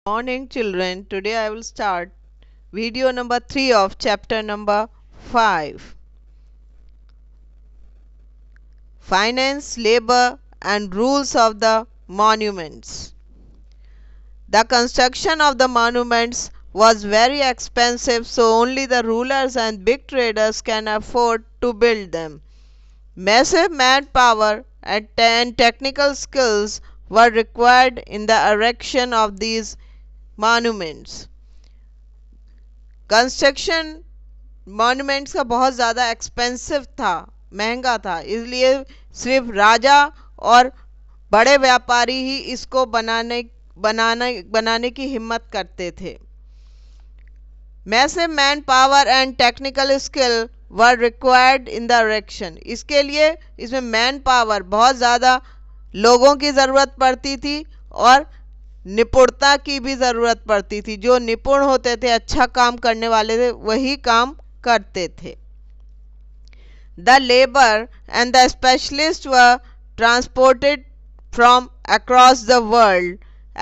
Morning children, today I will start video number 3 of chapter number 5. Finance, labor and rules of the monuments. The construction of the monuments was very expensive, so only the rulers and big traders can afford to build them. Massive manpower and technical skills were required in the erection of these monuments. Construction monuments का बहुत ज़्यादा expensive था, महंगा था, इसलिए सिर्फ राजा और बड़े व्यापारी ही इसको बनाने की हिम्मत करते थे. Massive man power and technical skill were required in the erection. इसके लिए इसमें मैन पावर बहुत ज़्यादा लोगों की ज़रूरत पड़ती थी और निपुणता की भी ज़रूरत पड़ती थी. जो निपुण होते थे, अच्छा काम करने वाले थे, वही काम करते थे. The labour and the specialist were transported from across the world.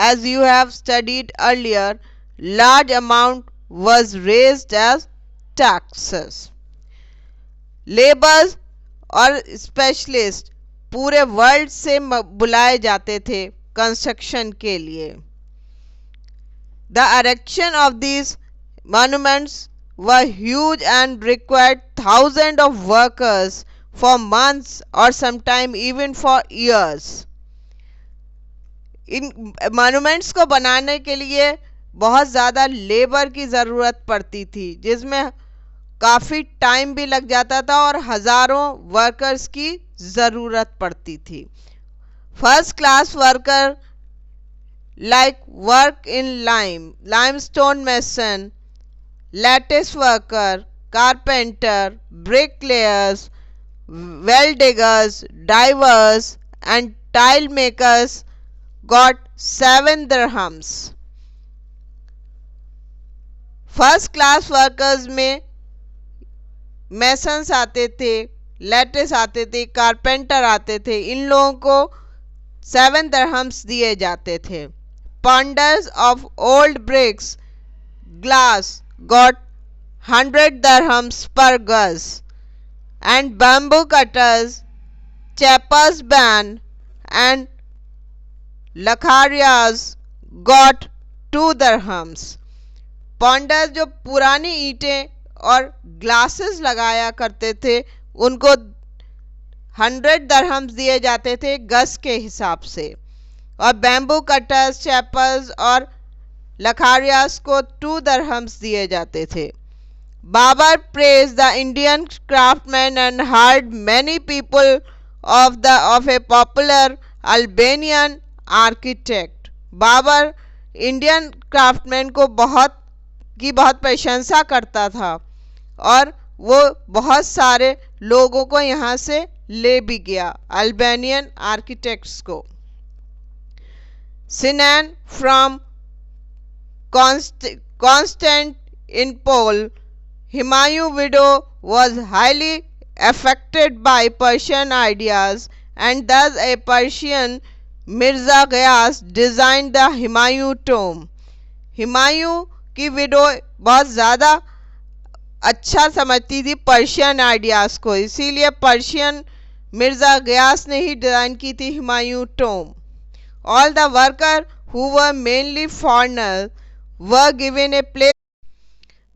As you have studied earlier, large amount was raised as taxes. Labours और स्पेशलिस्ट पूरे वर्ल्ड से बुलाए जाते थे कंस्ट्रक्शन के लिए. The erection of these monuments were huge and required thousands of workers for months or sometime even for years. In monuments को बनाने के लिए बहुत ज़्यादा लेबर की ज़रूरत पड़ती थी, जिसमें काफ़ी टाइम भी लग जाता था और हज़ारों वर्कर्स की ज़रूरत पड़ती थी. First class worker like work in limestone mason, lattice worker, carpenter, bricklayers, well diggers, divers and tile makers got 7 dirhams. First class workers में मैसन्स आते थे, लैटिस आते थे, कारपेंटर आते थे. इन लोगों को 7 दरहम्स दिए जाते थे. Pounders of old bricks glass got 100 dirhams पर गज and bamboo cutters, chappers ban and लखारियाज गॉट 2 दरहम्स. पॉन्डर जो पुरानी ईंटें और ग्लासेस लगाया करते थे, उनको 100 दरहम्स दिए जाते थे गज के हिसाब से, और बैम्बू कटर्स, चैपर्स और लखारियास को 2 दरहम्स दिए जाते थे. Babur praise the Indian craftsman and hired many people of a popular Albanian architect. Babur Indian craftsman को बहुत प्रशंसा करता था और वो बहुत सारे लोगों को यहाँ से ले भी गया, अल्बेनियन आर्किटेक्ट्स को. Sinan from Constantinople, Humayun widow was highly affected by Persian ideas and thus a Persian Mirza Ghiyas designed the Humayun tomb. Humayun की विडो बहुत ज़्यादा अच्छा समझती थी पर्शियन आइडियाज़ को, इसीलिए पर्शियन मिर्ज़ा गयास ने ही डिज़ाइन की थी Humayun tomb. All the worker who were mainly foreigner were given a place.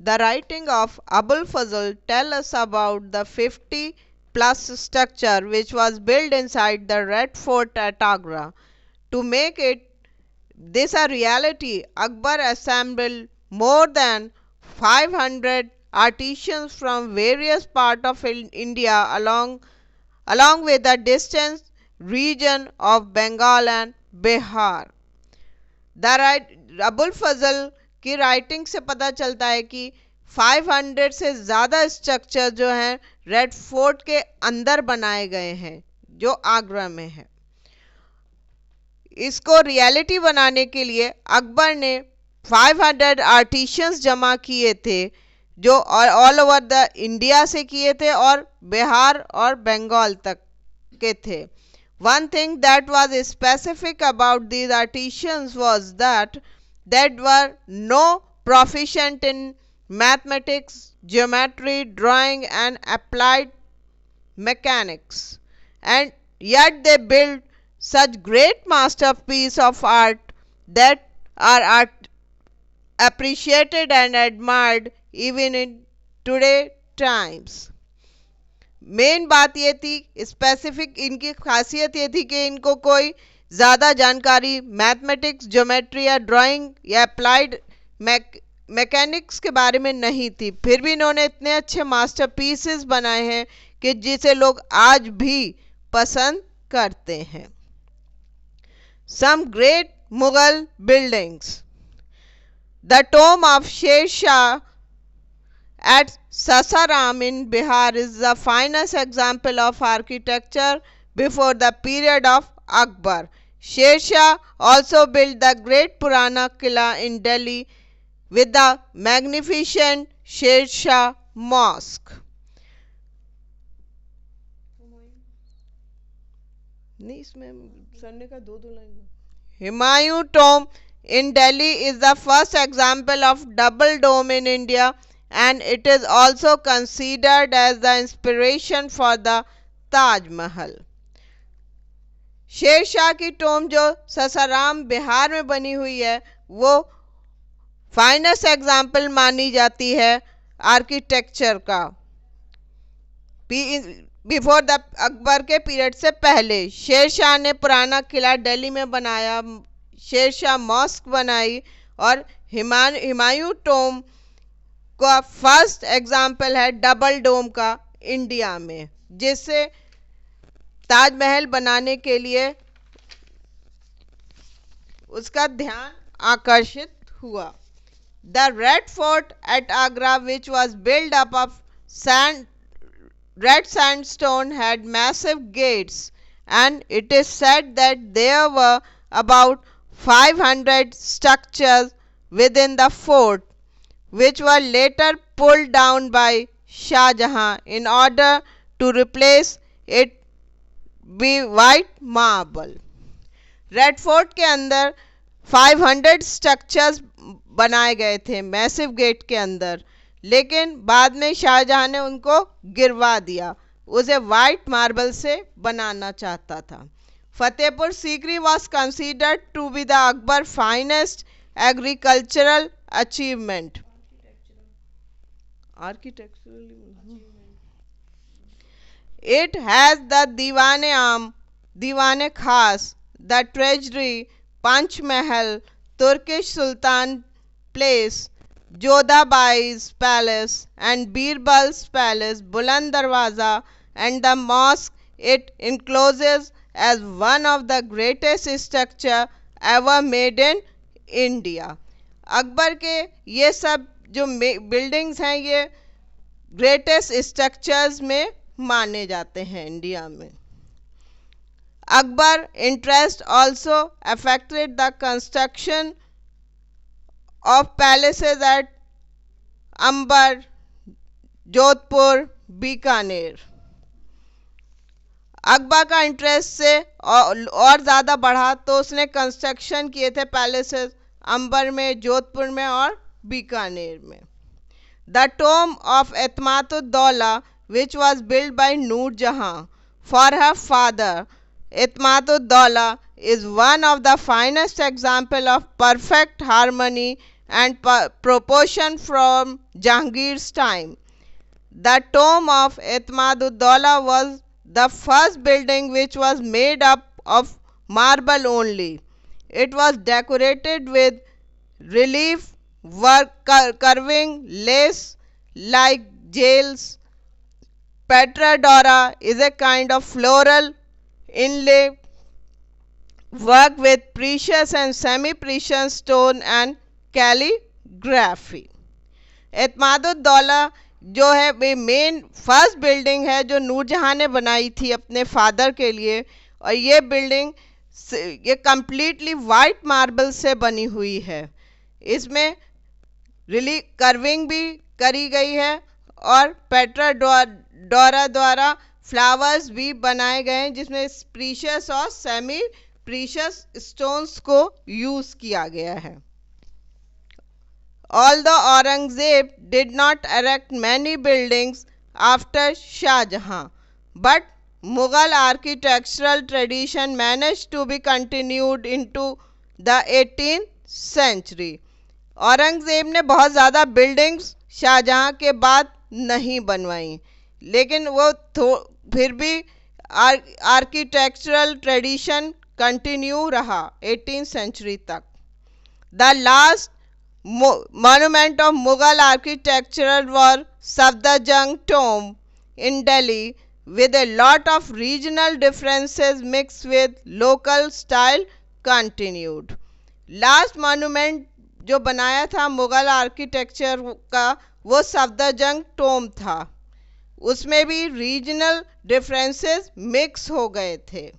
The writing of Abul Fazal tell us about the 50 plus structure which was built inside the Red Fort at Agra. To make this a reality, Akbar assembled more than 500 artisans from various parts of India along with the distant region of Bengal and Bihar. Abul Fazal की writing से पता चलता है कि 500 से ज़्यादा structure जो हैं रेड फोर्ट के अंदर बनाए गए हैं, जो आगरा में है. इसको रियलिटी बनाने के लिए अकबर ने 500 आर्टिशियंस जमा किए थे, जो ऑल ओवर द इंडिया से किए थे और बिहार और बंगाल तक के थे. One thing that was specific about these artisans was that that were no proficient in mathematics, geometry, drawing, and applied mechanics, and yet they built such great masterpieces of art that are appreciated and admired even in today times. Main बात ये थी, specific इनकी खासियत ये थी कि इनको कोई ज़्यादा जानकारी मैथमेटिक्स, ज्योमेट्री या ड्राइंग या अप्लाइड मैकेनिक्स के बारे में नहीं थी, फिर भी इन्होंने इतने अच्छे मास्टरपीसेस बनाए हैं कि जिसे लोग आज भी पसंद करते हैं. Some great Mughal buildings. The tomb of Sher Shah at Sasaram in Bihar is the finest example of architecture before the period of Akbar. Sher Shah also built the great Purana Qila in Delhi with the magnificent Sher Shah Mosque. Humayun Tomb in Delhi is the first example of double dome in India, and it is also considered as the inspiration for the Taj Mahal. Sher Shah की Tomé जो ससाराम बिहार में बनी हुई है वो finest example मानी जाती है आर्किटेक्चर का. बिफोर द अकबर के पीरियड से पहले शेर शाह ने पुराना किला दिल्ली में बनाया, शेर शाह मॉस्क बनाई, और हुमायूं टोम का फर्स्ट एग्जाम्पल है डबल डोम का इंडिया में, जिससे ताजमहल बनाने के लिए उसका ध्यान आकर्षित हुआ. The Red fort eight Agra which was build up of red sandstone had massive gates, and it is said that there were about 500 structures within the fort, which were later pulled down by Shah Jahan in order to replace it with white marble. Red fort के अंदर 500 structures बनाए गए थे massive gate के अंदर, लेकिन बाद में शाहजहां ने उनको गिरवा दिया, उसे वाइट मार्बल से बनाना चाहता था. Fatehpur Sikri was considered to be the Akbar finest agricultural achievement. It has the Diwan-e-Am, Diwan-e-Khas, the Treasury, Panch Mahal, Turkish Sultan Place, Jodhabai's Palace, and Birbal's Palace, Buland Darwaza, and the mosque it encloses as one of the greatest structure ever made in India. Akbar के ये सब जो buildings हैं ये greatest structures में माने जाते हैं इंडिया में. Akbar interest also affected the construction of palaces at अंबर, जोधपुर, बीकानेर. अकबर का इंटरेस्ट से और ज़्यादा बढ़ा तो उसने कंस्ट्रक्शन किए थे पैलेसेस अंबर में, जोधपुर में और बीकानेर में. The tomb of Itimad-ud-Daulah which was built by Noor Jahan for her father Etmaduddaulah is one of the finest example of perfect harmony and proportion from Jahangir's time. The tomb of Etmaduddaulah was the first building which was made up of marble only. It was decorated with relief work, carving, lace like jewels. Petra Dora is a kind of floral inlay work with precious and semi-precious stone and calligraphy. Itimad-ud-Daulah जो है वे main first building है जो नूरजहां ने बनाई थी अपने father के लिए, और ये बिल्डिंग ये कम्प्लीटली वाइट मार्बल से बनी हुई है. इसमें रिली कर्विंग भी करी गई है और पेट्रा डोरा द्वारा फ्लावर्स भी बनाए गए हैं जिसमें प्रीशियस और सेमी प्रीशियस स्टोन्स को यूज़ किया गया है. Although Aurangzeb did not erect many buildings after Shah Jahan, but Mughal architectural tradition managed to be continued into the 18th century. Aurangzeb ने बहुत ज़्यादा बिल्डिंग्स शाहजहाँ के बाद नहीं बनवाई, लेकिन वो फिर भी आर्किटेक्चरल ट्रेडिशन कंटिन्यू रहा 18th सेंचुरी तक. The last monument of Mughal architecture was Safdarjung tomb in Delhi, with a lot of regional differences mixed with local style continued. Last monument जो बनाया था मुग़ल आर्किटेक्चर का वो सफदरजंग टोम था, उसमें भी रीजनल डिफरेंसेस मिक्स हो गए थे.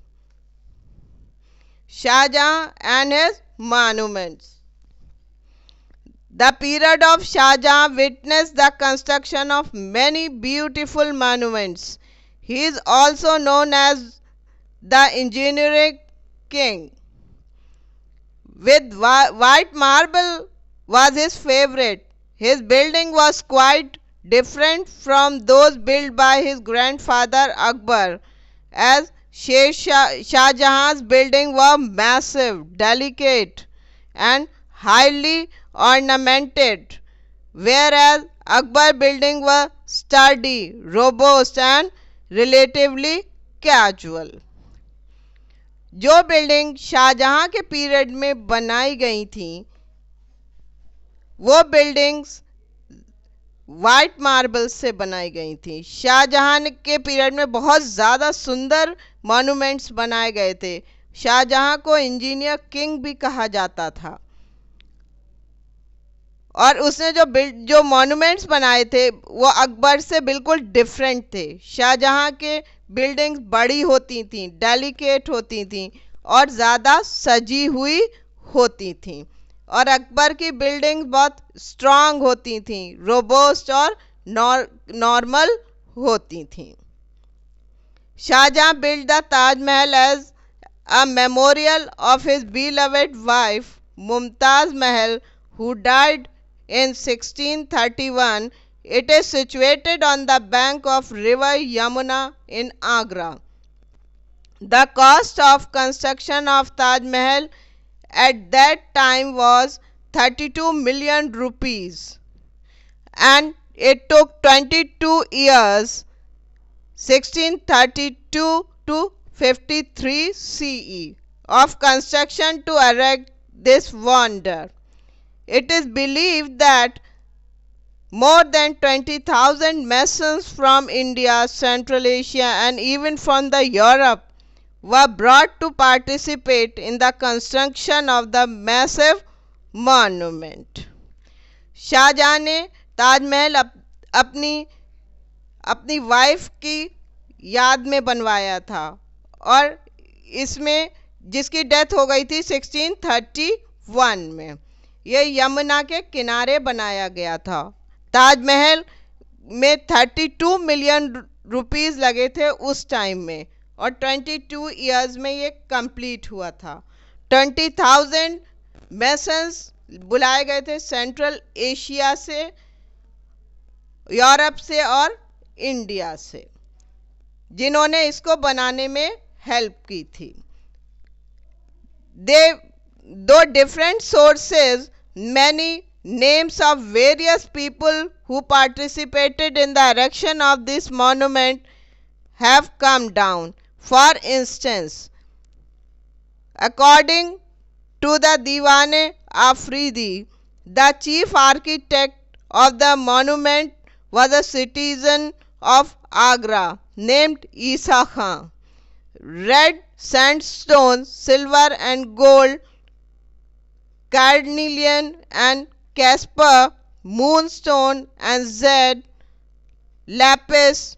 Shah Jahan and his monuments. The period of Shah Jahan witnessed the construction of many beautiful monuments. He is also known as the engineering king. With white marble was his favorite. His building was quite different from those built by his grandfather Akbar, as Shah Jahan's building were massive, delicate and highly ornamented, whereas Akbar building were sturdy, robust and relatively casual. जो building Shahjahan के period में बनाई गई थी वो buildings white marble से बनाई गई थी. शाहजहां के पीरियड में बहुत ज़्यादा सुंदर मॉन्यूमेंट्स बनाए गए थे. शाहजहां को इंजीनियर किंग भी कहा जाता था और उसने जो मॉन्यूमेंट्स बनाए थे वो अकबर से बिल्कुल डिफरेंट थे. शाहजहां के बिल्डिंग्स बड़ी होती थी, डेलिकेट होती थी और ज़्यादा सजी हुई होती थी, और अकबर की बिल्डिंग्स बहुत स्ट्रांग होती थी, रोबस्ट और नॉर्मल होती थी. Shah Jahan build the Taj Mahal as a memorial of his beloved wife Mumtaz Mahal, who died in 1631. It is situated on the bank of river Yamuna in Agra. The cost of construction of Taj Mahal at that time was 32 million rupees, and it took 22 years, 1632 to 53 CE, of construction to erect this wonder. It is believed that more than 20,000 masons from India, Central Asia and even from the Europe were brought to participate in the construction of the massive monument. Shahjahan ने ताजमहल अपनी wife की याद में बनवाया था और इसमें जिसकी डेथ हो गई थी 1631 में. यह यमुना के किनारे बनाया गया था. ताजमहल में 32 मिलियन रुपीस लगे थे उस टाइम में और 22 इयर्स में ये कंप्लीट हुआ था. 20,000 मेसन्स बुलाए गए थे सेंट्रल एशिया से, यूरोप से और इंडिया से, जिन्होंने इसको बनाने में हेल्प की थी. Though different sources, many names of various people who participated in the erection of this monument have come down. For instance, according to the Diwan Afridi, the chief architect of the monument was a citizen of Agra named Isa Khan. Red sandstone, silver and gold, carnelian and Casper, moonstone and jade, lapis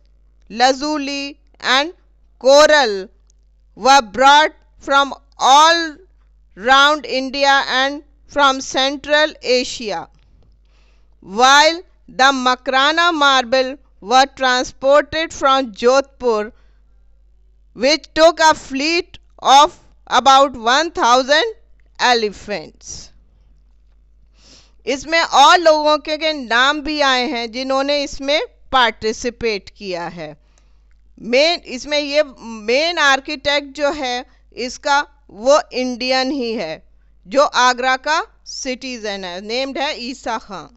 lazuli and coral were brought from all round India and from Central Asia, while the Makrana marble were transported from Jodhpur, which took a fleet of about 1,000 elephants. इसमें और लोगों के नाम भी आए हैं जिन्होंने इसमें पार्टिसिपेट किया है। इसमें ये मेन आर्किटेक्ट जो है इसका वो इंडियन ही है जो आगरा का सिटीजन है, नेम्ड है ईसा खान।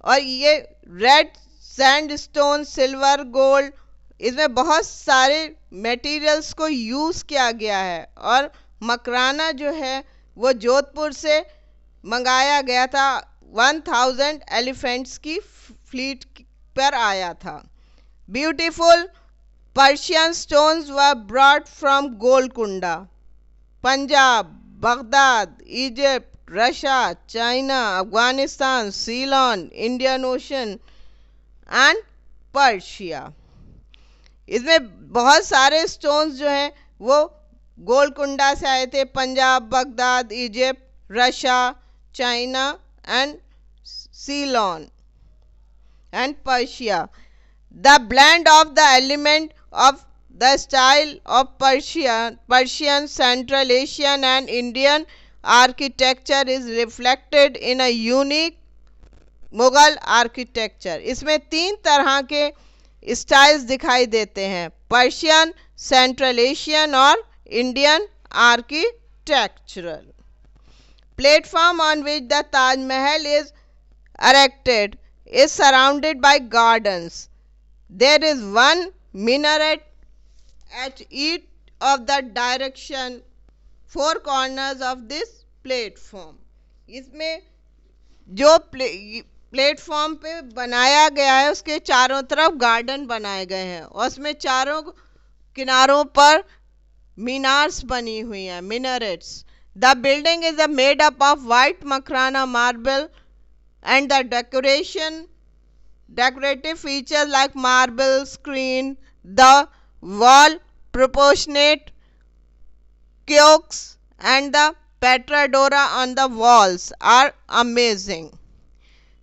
और ये रेड सैंडस्टोन, सिल्वर, गोल्ड, इसमें बहुत सारे मटेरियल्स को यूज़ किया गया है। और मकराना जो है वो जोधपुर से मंगाया गया था, 1000 एलिफेंट्स की फ्लीट पर आया था। Beautiful Persian stones were brought from Golconda, Punjab, Baghdad, Egypt, Russia, China, Afghanistan, Ceylon, Indian ocean and Persia. इसमें बहुत सारे स्टोन्स जो हैं वो गोलकुंडा से आए थे, Punjab, Baghdad, Egypt, Russia, China and Ceylon and Persia. The blend of the element of the style of Persian, Central Asian and Indian architecture is reflected in a unique Mughal architecture. इसमें 3 तरह के स्टाइल्स दिखाई देते हैं, पर्शियन, सेंट्रल एशियन और Indian architectural. Platform on which the Taj Mahal is erected is surrounded by gardens. There is one minaret at each of the direction, 4 corners of this platform. इसमें जो platform पे बनाया गया है उसके चारों तरफ गार्डन बनाए गए हैं और उसमें चारों किनारों पर मीनार्स बनी हुई हैं, minarets. The building is made up of white Makrana marble and the decorative features like marble screen, the wall proportionate cloaks and the petrodora on the walls are amazing.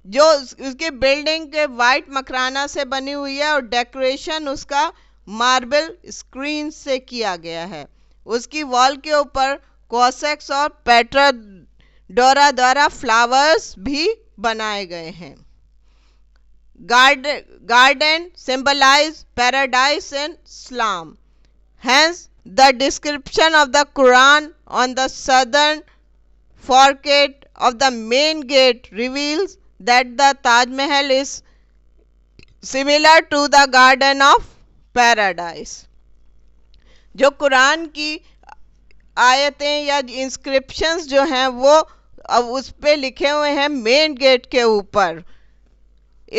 जो उसकी बिल्डिंग के वाइट मकराना से बनी हुई है और डेकोरेशन उसका marble screen से किया गया है। उसकी वॉल के ऊपर कोसेक्स और पेट्राडोरा द्वारा फ्लावर्स भी बनाए गए हैं। Garden symbolize paradise in Islam. Hence, the description of the Quran on the southern facade of the main gate reveals that the Taj Mahal is similar to the Garden of Paradise. जो कुरान की आयतें या inscriptions जो हैं वो अब उस पे लिखे हुए हैं मेन गेट के ऊपर।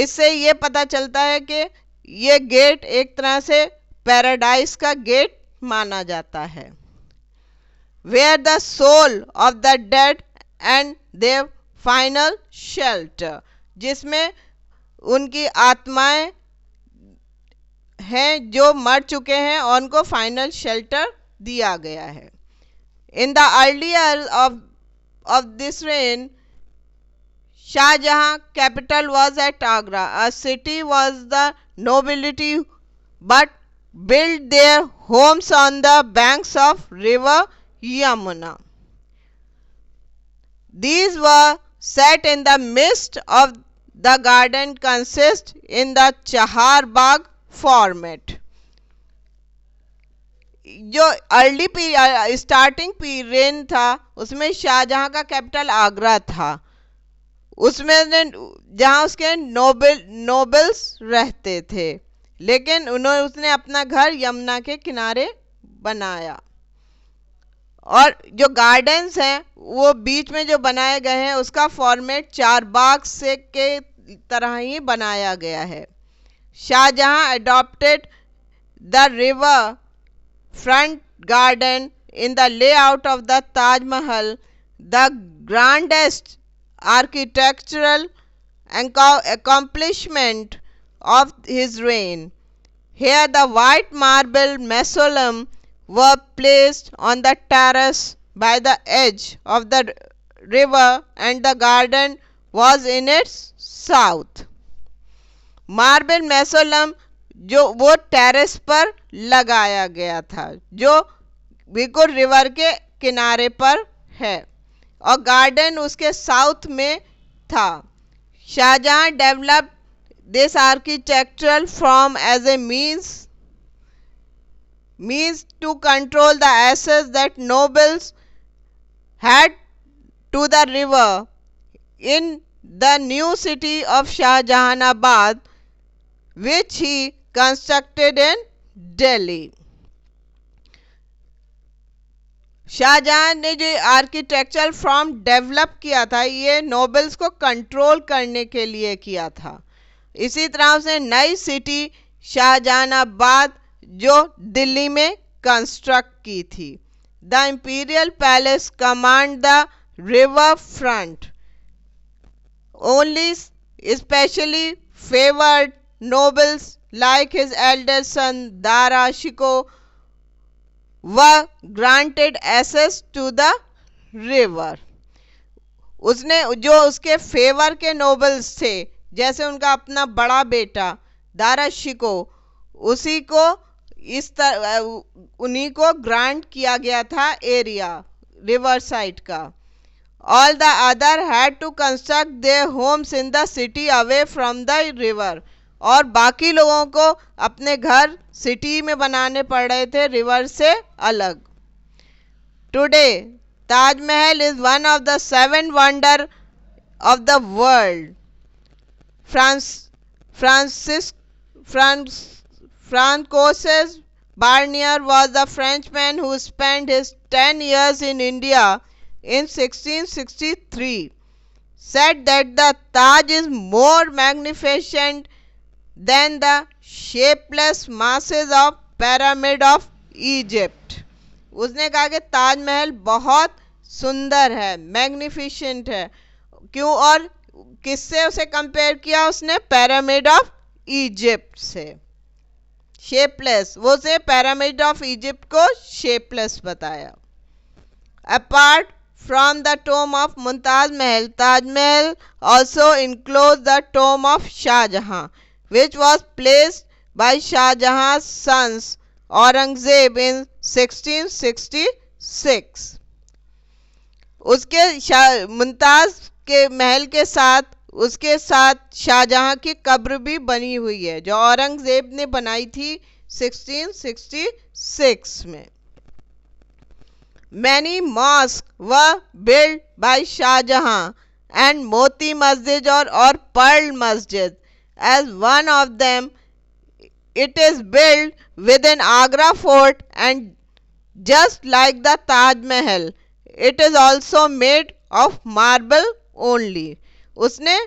इससे ये पता चलता है कि ये गेट एक तरह से पैराडाइज का गेट माना जाता है। Where the soul of the dead and their final shelter, जिसमें उनकी आत्माएं हैं जो मर चुके हैं और उनको फाइनल शेल्टर दिया गया है। In the earlier of this reign, Shah Jahan capital was at Agra. A city was the nobility but built their homes on the banks of river Yamuna. These were set in the midst of the garden consist in the Chahar Bagh format. जो early starting period था उसमें शाहजहां का capital Agra था। उसमें जहां उसके nobles रहते थे, लेकिन उसने अपना घर यमुना के किनारे बनाया। और जो गार्डन्स हैं वो बीच में जो बनाए गए हैं उसका फॉर्मेट 4 बाग से के तरह ही बनाया गया है। Shah Jahan adopted the river front garden in the layout of the Taj Mahal, the grandest architectural accomplishment of his reign. Here the white marble mausoleum were placed on the terrace by the edge of the river and the garden was in its south. Marble mausoleum जो वो terrace पर लगाया गया था जो बिल्कुल river के किनारे पर है। और गार्डन उसके साउथ में था। Shah Jahan developed this architectural form as a means to control the access that nobles had to the river in the new city of Shahjahanabad, which he constructed in Delhi. Shah Jahan ने जो आर्किटेक्चरल फॉर्म डेवलप किया था ये nobles को control करने के लिए किया था। इसी तरह उसने नई सिटी शाहजहानाबाद जो दिल्ली में कंस्ट्रक्ट की थी। The imperial palace command the river front only specially favoured nobles like his elder son Dara Shikoh were granted access to the river। उसने जो उसके फेवर के नोबल्स थे जैसे उनका अपना बड़ा बेटा दारा शिको उसी को उन्हीं को ग्रांट किया गया था एरिया रिवर साइड का। All the other had to construct their homes in the city away from the river और बाकी लोगों को अपने घर सिटी में बनाने पड़ रहे थे रिवर से अलग। Today Taj Mahal is one of the 7 wonder of the world. Francois Barnier was the Frenchman who spent his 10 years in India in 1663 said that the Taj is more magnificent than the shapeless masses of pyramid of Egypt। उसने कहा कि ताजमहल बहुत सुंदर है, magnificent है। क्यों और किससे उसे कंपेयर किया उसने? पिरामिड ऑफ इजिप्ट से। शेपलेस, वो उसे पिरामिड ऑफ इजिप्ट को शेपलेस बताया। Apart from the tomb of Mumtaz Mahal, Taj Mahal also enclosed the tomb of Shah Jahan, which was placed by Shah Jahan's sons Aurangzeb in 1666। उसके मुमताज के महल के साथ उसके साथ शाहजहां की कब्र भी बनी हुई है जो औरंगजेब ने बनाई थी 1666 में। Many mosques were built by Shah Jahan and Moti Masjid or Pearl Masjid as one of them. It is built within Agra Fort and just like the Taj Mahal, it is also made of marble only। उसने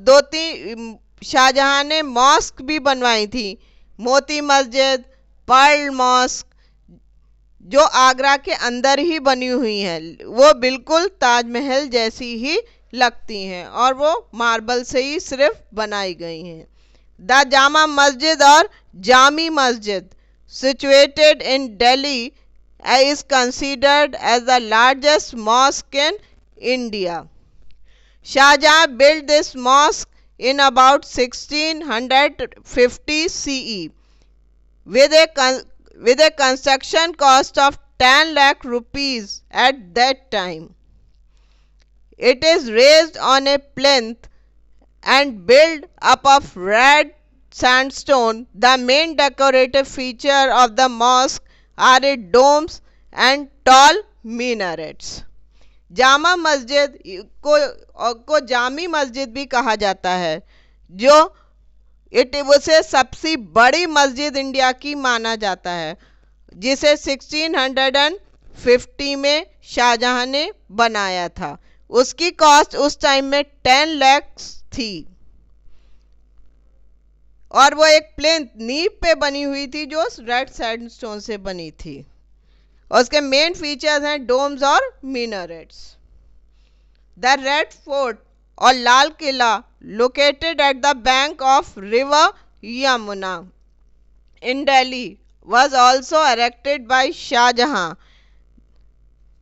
दो तीन शाहजहां ने mask भी बनवाई थी, Moti Masjid, Perl mask, जो आगरा के अंदर ही बनी हुई हैं। वो बिल्कुल ताजमहल जैसी ही लगती हैं और वो मार्बल से ही सिर्फ बनाई गई हैं। द जामा मस्जिद और जामी मस्जिद situated in Delhi is considered as the largest mosque in India. Shah Jahan built this mosque in about 1650 CE with a construction cost of 10 lakh rupees at that time. It is raised on a plinth and built up of red sandstone. The main decorative feature of the mosque are its domes and tall minarets। Jama Masjid को जामी मस्जिद भी कहा जाता है जो उसे सबसे बड़ी मस्जिद इंडिया की माना जाता है, जिसे 1650 में शाहजहां ने बनाया था। उसकी कॉस्ट उस टाइम में 10 लाख थी और वो एक प्लेन नींव पे बनी हुई थी जो रेड सैंडस्टोन से बनी थी। और उसके मेन फीचर्स हैं डोम्स और मिनरेट्स। द रेड फोर्ट और Lal Qila located at the bank of river Yamuna in Delhi was also erected by Shah Jahan.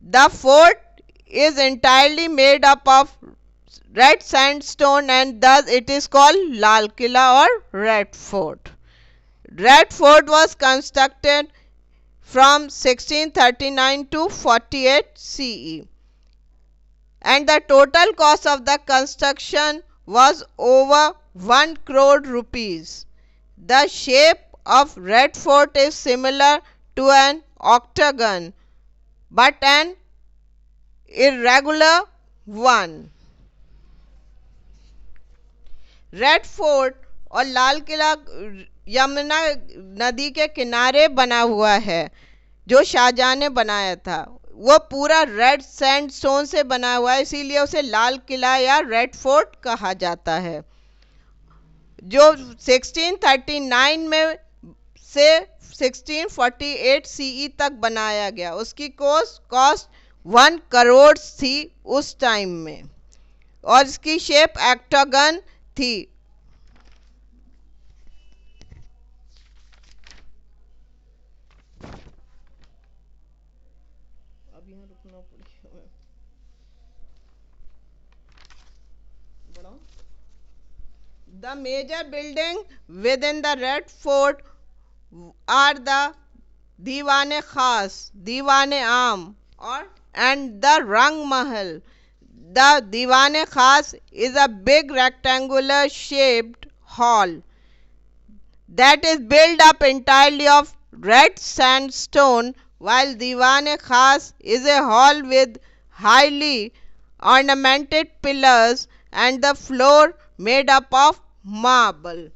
The fort is entirely made up of red sandstone and thus it is called Lal Killa or Red Fort. Red Fort was constructed from 1639 to 48 CE. and the total cost of the construction was over 1 crore rupees. The shape of Red Fort is similar to an octagon but an irregular one. Red Fort और लाल किला यमुना नदी के किनारे बना हुआ है जो शाहजहां ने बनाया था। वो पूरा रेड सैंडस्टोन से बना हुआ है, इसीलिए उसे लाल किला या रेड फोर्ट कहा जाता है, जो 1639 में से 1648 सीई तक बनाया गया। उसकी कॉस्ट 1 करोड़ थी उस टाइम में और इसकी शेप एक्टागन थी। अब यहाँ रुकना पड़ेगा। The major building within the Red Fort are the Diwan-e-Khas, Diwan-e-Aam and the Rang Mahal. The Diwan-e-Khas is a big rectangular shaped hall that is built up entirely of red sandstone, while Diwan-e-Khas is a hall with highly ornamented pillars and the floor made up of marble.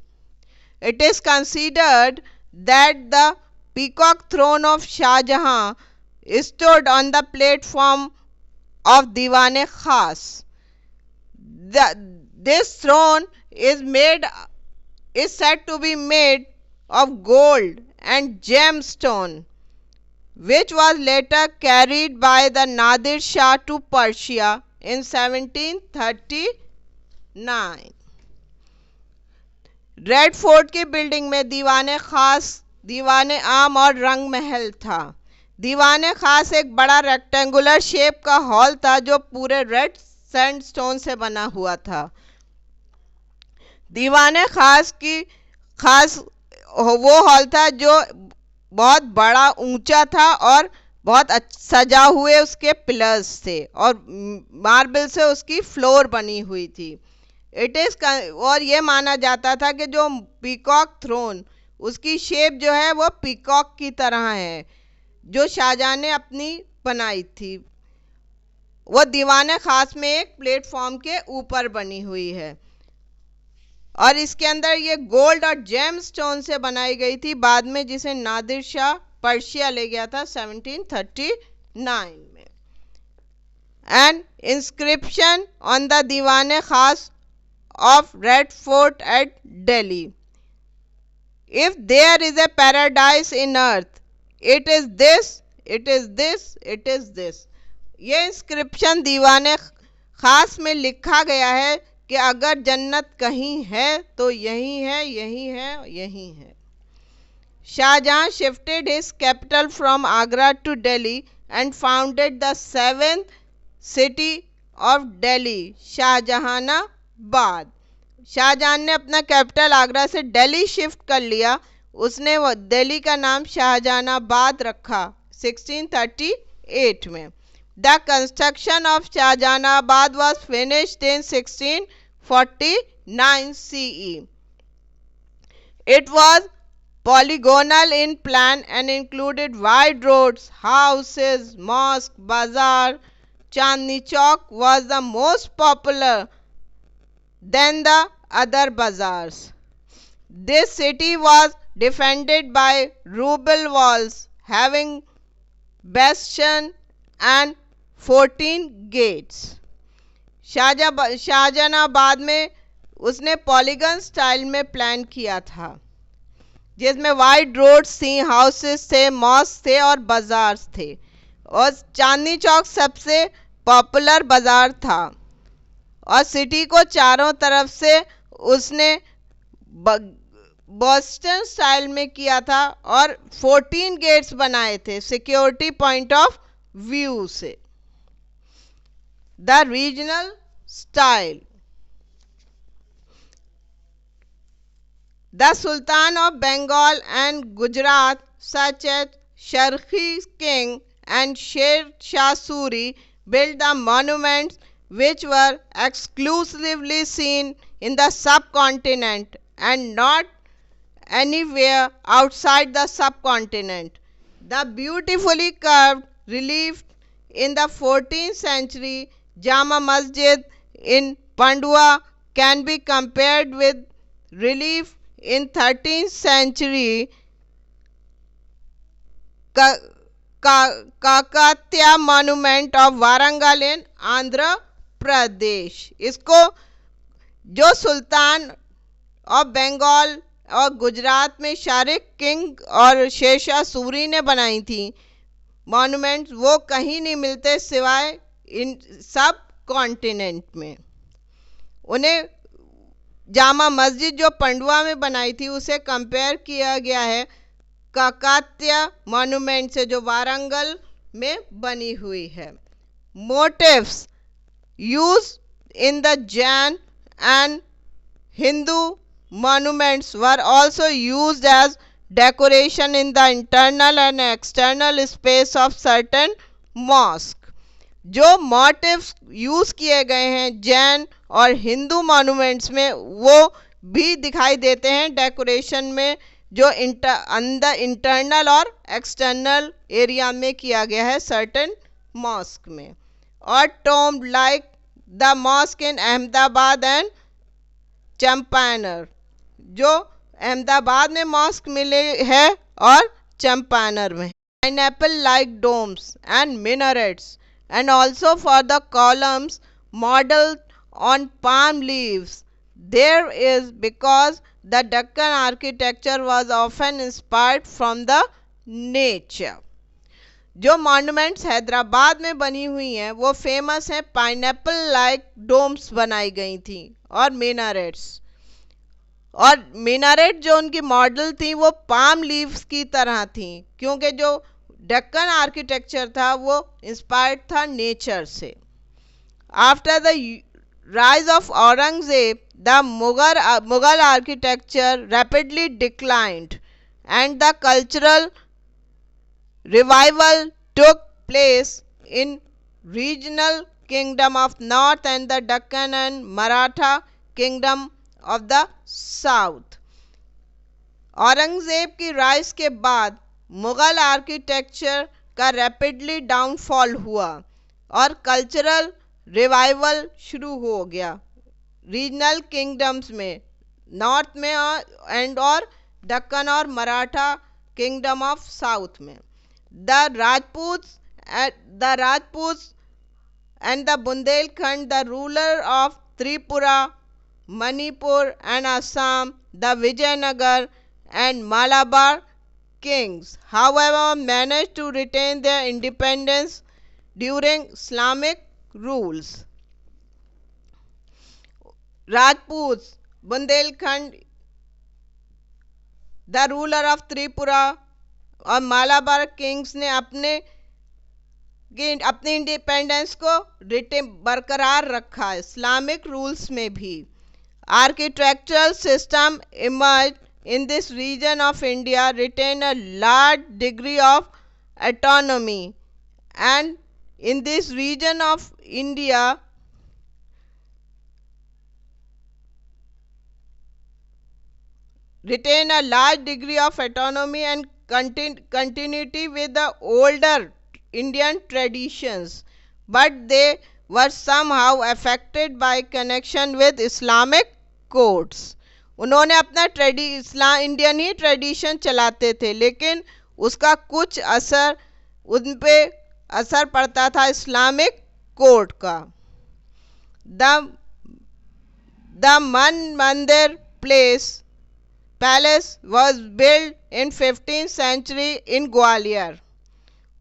It is considered that the peacock throne of Shah Jahan stood on the platform of Diwan-e-Khas. This throne is said to be made of gold and gemstone, which was later carried by the Nadir Shah to Persia in 1739. Red fort की building में दीवाने खास, दीवाने आम और रंग महल था। दीवाने खास एक बड़ा रेक्टेंगुलर शेप का हॉल था जो पूरे रेड सैंडस्टोन से बना हुआ था। दीवाने खास वो हॉल था जो बहुत बड़ा, ऊंचा था और बहुत सजा हुए उसके पिलर्स थे और मार्बल से उसकी फ्लोर बनी हुई थी। और ये माना जाता था कि जो पीकॉक थ्रोन, उसकी शेप जो है वो पीकॉक की तरह है जो शाहजहां ने अपनी बनाई थी। वो दीवाने खास में एक प्लेटफॉर्म के ऊपर बनी हुई है और इसके अंदर ये गोल्ड और जेम स्टोन से बनाई गई थी, बाद में जिसे नादिर शाह पर्शिया ले गया था 1739 में। एन इंस्क्रिप्शन ऑन द दीवाने खास of Red Fort at Delhi. If there is a paradise in earth, it is this, it is this, it is this. ये इंस्क्रिप्शन दीवाने खास में लिखा गया है कि अगर जन्नत कहीं है तो यही है, यही है, यही है। Shahjahan shifted his capital from Agra to Delhi and founded the 7th city of Delhi, Shahjahanabad. Shahjahan ने अपना कैपिटल आगरा से दिल्ली शिफ्ट कर लिया। उसने वो दिल्ली का नाम शाहजहानाबाद रखा 1638 में। The construction of Shahjahanabad was finished in 1649 CE. It was polygonal in plan and included wide roads, houses, mosque, bazaar. Chandni Chowk was the most popular than the other bazaars. This city was defended by ruble walls having bastion and 14 gates. Shahjahanabad में उसने polygon style में plan किया था जिसमें wide roads थी, houses थे, mask थे और बाजार्स थे और चांदनी चौक सबसे पॉपुलर बाजार था और सिटी को चारों तरफ से उसने बॉस्टन स्टाइल में किया था और 14 गेट्स बनाए थे सिक्योरिटी पॉइंट ऑफ व्यू से। The regional style. The sultan of Bengal and Gujarat such as Sharqi king and Sher Shah Suri built the monuments which were exclusively seen in the subcontinent and not anywhere outside the subcontinent. The beautifully carved relief in the 14th century Jama Masjid in Pandua can be compared with relief in 13th century Kakatiya monument of Warangal in Andhra Pradesh. इसको जो सुल्तान of Bengal और गुजरात में Shariq king और शेरशाह सूरी ने बनाई थी monuments, वो कहीं नहीं मिलते सिवाय इन सब कॉन्टिनेंट में। उन्हें जामा मस्जिद जो पंडुआ में बनाई थी उसे कंपेयर किया गया है काकत्या मॉन्यूमेंट से जो वारंगल में बनी हुई है। Motifs use in the Jain and Hindu monuments were also used as decoration in the internal and external space of certain mosques। जो मोटिव्स यूज किए गए हैं जैन और हिंदू मॉन्यूमेंट्स में वो भी दिखाई देते हैं डेकोरेशन में जो अंदर इंटरनल और एक्सटर्नल एरिया में किया गया है सर्टेन मॉस्क में। और tomb like the mosque in Ahmedabad and Champaner, जो अहमदाबाद में मॉस्क मिले है और चंपानर में। Pineapple like domes and minarets and also for the columns model on palm leaves there is because the Deccan architecture was often inspired from the nature। जो monuments Hyderabad में बनी हुई हैं वो फेमस हैं पाइनएप्पल लाइक डोम्स बनाई गई थी और मीनारेट्स, और मीनारेट जो उनकी मॉडल थी वो पाम लीव्स की तरह थी क्योंकि जो डक्कन आर्किटेक्चर था वो इंस्पायर्ड था नेचर से। After the rise of Aurangzeb the Mughal architecture rapidly declined and the cultural revival took place in regional kingdom of north and the Deccan and Maratha kingdom of the south। Aurangzeb की rise के बाद Mughal architecture का rapidly downfall हुआ और cultural revival शुरू हो गया regional kingdoms में नॉर्थ में एंड और दक्कन और मराठा किंगडम ऑफ साउथ में। The Rajputs and the Bundelkhand, the ruler of Tripura, Manipur and Assam, the Vijayanagar and Malabar kings, however, managed to retain their independence during Islamic rules। Rajputs, Bundelkhand, the ruler of Tripura और Malabar Kings ने अपनी independence को बरकरार रखा Islamic rules में भी। Architectural system emerge in this region of India retain a large degree of autonomy and in this region of India retain a large degree of autonomy and continuity with the older Indian traditions, but they were somehow affected by connection with Islamic codes। उन्होंने अपना Indian ही tradition चलाते थे लेकिन उसका कुछ असर उन पे असर पड़ता था इस्लामिक कोड का। द मन मंदिर palace was built in 15th century in Gwalior,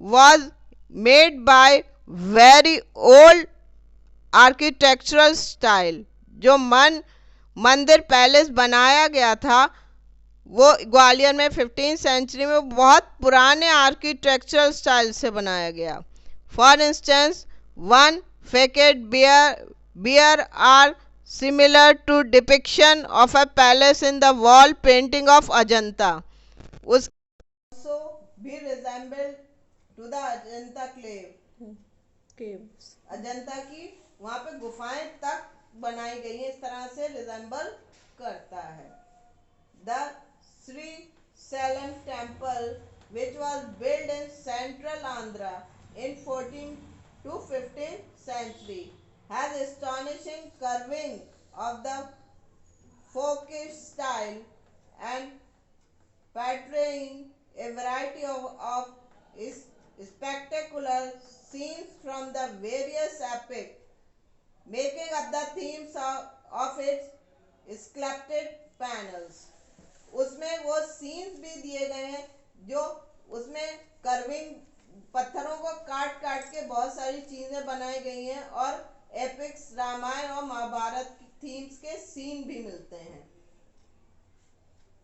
was made by very old architectural style। जो मंदिर पैलेस बनाया गया था वो ग्वालियर में 15th सेंचुरी में बहुत पुराने आर्किटेक्चरल स्टाइल से बनाया गया। For instance one facade bear are similar to depiction of a palace in the wall painting of Ajanta। उस also be resembled to the Ajanta caves। Ajanta की वहां पे गुफाएं तक बनाई गई हैं, इस तरह से रिजेंबल करता है। The Shri slam temple which was built in central Andhra in 14th to 15th century has astonishing carving of the folkish style and portraying a variety of spectacular scenes from the various epics, making up the themes of its sculpted panels. उसमें वो scenes भी दिए गए हैं जो उसमें curving पत्थरों को काट काट के बहुत सारी चीजें बनाई गई हैं और एपिक्स रामायण और महाभारत की थीम्स के सीन भी मिलते हैं।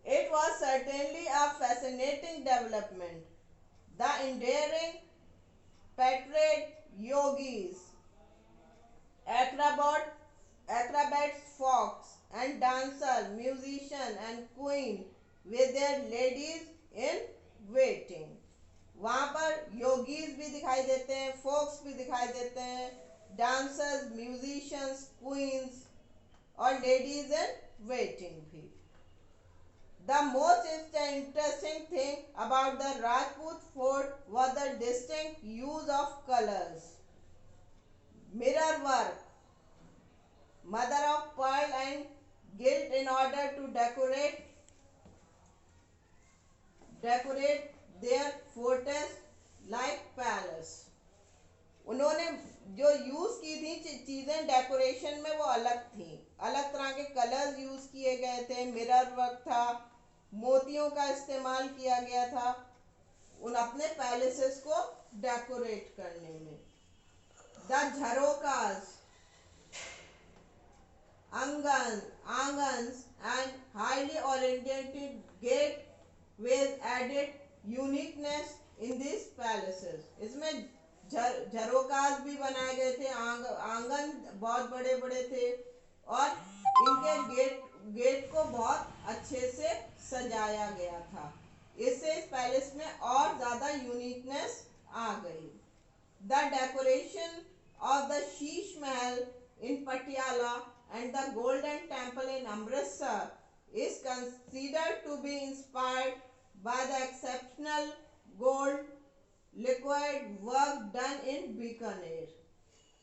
It was certainly a fascinating development. The enduring portrayed yogis, acrobats, folks, and dancers, musicians, and queen with their ladies in waiting. वहां पर योगीज भी दिखाई देते हैं, फोक्स भी दिखाई देते हैं, डांसर्स, म्यूजिशियंस, क्वींस और लेडीज इन वेटिंग भी। The most interesting thing about the Rajput fort was the distinct use of colors, mirror work, mother of pearl and gilt in order to decorate their fortress like palace. उन्होंने जो use की थी चीजें decoration में वो अलग थी, अलग तरह के कलर्स यूज किए गए थे, मिरर वर्क था, मोतियों का इस्तेमाल किया गया था उन अपने पैलेसेस को डेकोरेट करने में। द झरोकास, आंगन्स and highly oriented gateways added uniqueness in this palaces. इसमें झरोकास भी बनाए गए थे, आंगन बहुत बड़े बड़े थे और इनके गेट को बहुत अच्छे से सजाया गया था। इससे इस पैलेस में और ज्यादा यूनिकनेस आ गई। The decoration of the Sheesh Mahal in Patiala and the Golden Temple in Amritsar is considered to be inspired by the exceptional gold liquid work done in Bikaner.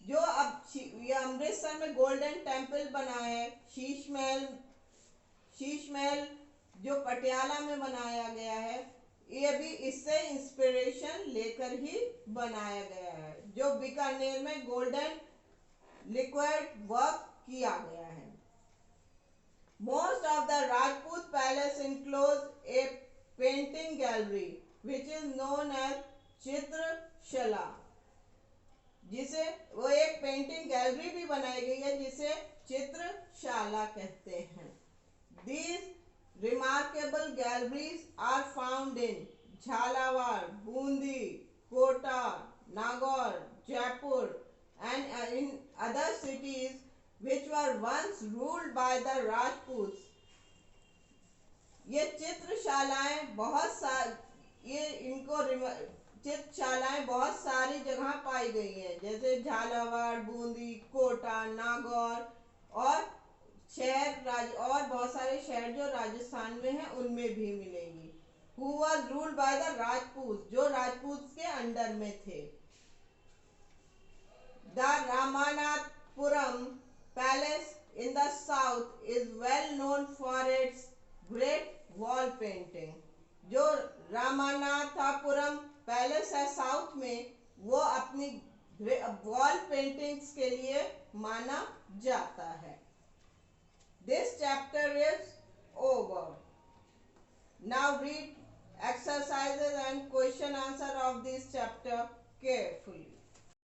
जो अब ये अमृतसर में गोल्डन टेम्पल बना है, शीश महल जो पटियाला में बनाया गया है, ये भी इससे इंस्पिरेशन लेकर ही बनाया गया है, जो बीकानेर में गोल्डन लिक्विड वर्क किया गया है। Most of the Rajput palace includes a painting gallery which is known as चित्रशाला, जिसे वो एक पेंटिंग गैलरी भी बनाई गई है जिसे चित्रशाला कहते हैं। These remarkable galleries are found in Jhalawar, Bundi, Kota, Nagaur, Jaipur and in other cities which were once ruled by the Rajputs. ये चित्रशालाएं बहुत सारी जगह पाई गई हैं, जैसे झालावाड़, बूंदी, कोटा, नागौर और और बहुत सारे शहर जो राजस्थान में हैं उनमें भी मिलेंगी। Who was ruled by the Rajputs, जो राजपूत के अंडर में थे। The Ramanathapuram Palace in the south is well known for its great wall painting. जो रामानाथापुरम पैलेस है साउथ में, वो अपनी वॉल पेंटिंग्स के लिए माना जाता है। This chapter is over. Now read exercises and question answer of this chapter carefully.